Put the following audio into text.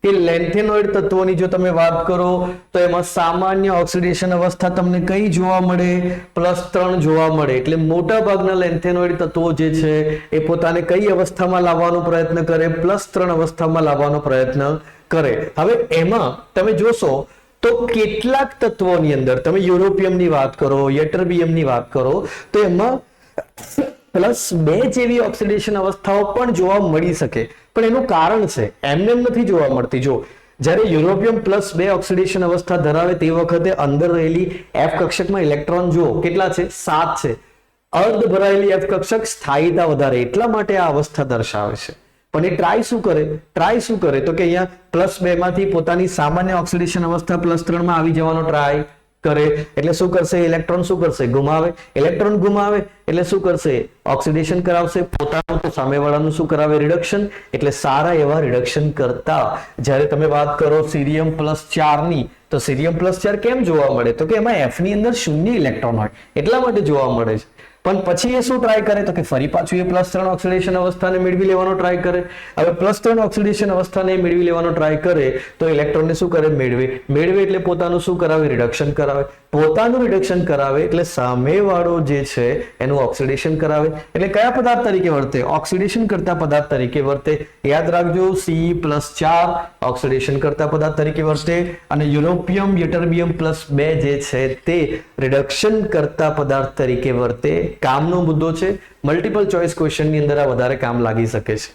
કે લેન્થેનોઇડ તત્વોની જો તમે વાત કરો તો એમાં સામાન્ય ઓક્સિડેશન અવસ્થા તમને કઈ જોવા મળે? +3 જોવા મળે. એટલે મોટા ભાગના લેન્થેનોઇડ તત્વો જે છે એ પોતાને કઈ અવસ્થામાં લાવવાનો પ્રયત્ન કરે? +3 અવસ્થામાં લાવવાનો પ્રયત્ન કરે. હવે એમાં તમે જોશો તો કેટલાક તત્વોની અંદર તમે યુરોપિયમની વાત કરો, યટરબિયમની વાત કરો તો એમાં +2 જેવી ઓક્સિડેશન અવસ્થાઓ પણ જોવા મળી શકે. પણ એનું કારણ છે, એમને નથી જોવા મળતી. જો જ્યારે યુરોપિયમ +2 ઓક્સિડેશન અવસ્થા ધરાવે તે વખતે અંદર રહેલી F કક્ષકમાં ઇલેક્ટ્રોન જુઓ કેટલા છે? 7 છે. અર્ધ ભરાયેલી F કક્ષક સ્થાયીતા વધારે, એટલા માટે આ અવસ્થા દર્શાવે છે. પણ એ ટ્રાય શું કરે? તો કે અહીંયા +2 માંથી પોતાની સામાન્ય ઓક્સિડેશન અવસ્થા +3 માં આવી જવાનો ટ્રાય કરે. એટલે શું કરશે? ઇલેક્ટ્રોન શું કરશે? ગુમાવે. ઇલેક્ટ્રોન ગુમાવે એટલે શું કરશે? ઓક્સિડેશન કરાવશે. પોતાનું તો સામેવાળાનું શું કરાવે? રિડક્શન. એટલે સારા એવા રિડક્શન કરતા જ્યારે તમે વાત કરો સીરિયમ +4 ની, તો સીરિયમ +4 કેમ જોવા મળે? તો કે એમાં F ની અંદર 0 ઇલેક્ટ્રોન હોય એટલા માટે જોવા મળે છે. પણ પછી એ શું ટ્રાય કરે? તો કે ફરી પાછું એ +3 ઓક્સિડેશન અવસ્થાને મેળવી લેવાનો ટ્રાય કરે. હવે +3 ઓક્સિડેશન અવસ્થાને મેળવી લેવાનો ટ્રાય કરે તો ઇલેક્ટ્રોનને શું કરે? મેળવે એટલે પોતાનું શું કરાવે? રિડક્શન કરાવે. પોતાનું રિડક્શન કરાવે એટલે સામેવાળો જે છે એનું ઓક્સિડેશન કરાવે. એટલે કયા પદાર્થ તરીકે વર્તે? ઓક્સિડેશન કરતા પદાર્થ તરીકે વર્તે. યાદ રાખજો, Ce+4 ઓક્સિડેશન કરતા પદાર્થ તરીકે વર્તે અને યુરોપિયમ યટરબિયમ +2 જે છે તે રિડક્શન કરતા પદાર્થ તરીકે વર્તે. કામનો મુદ્દો છે, મલ્ટિપલ ચોઇસ ક્વેશ્ચનની અંદર આ વધારે કામ લાગી શકે છે.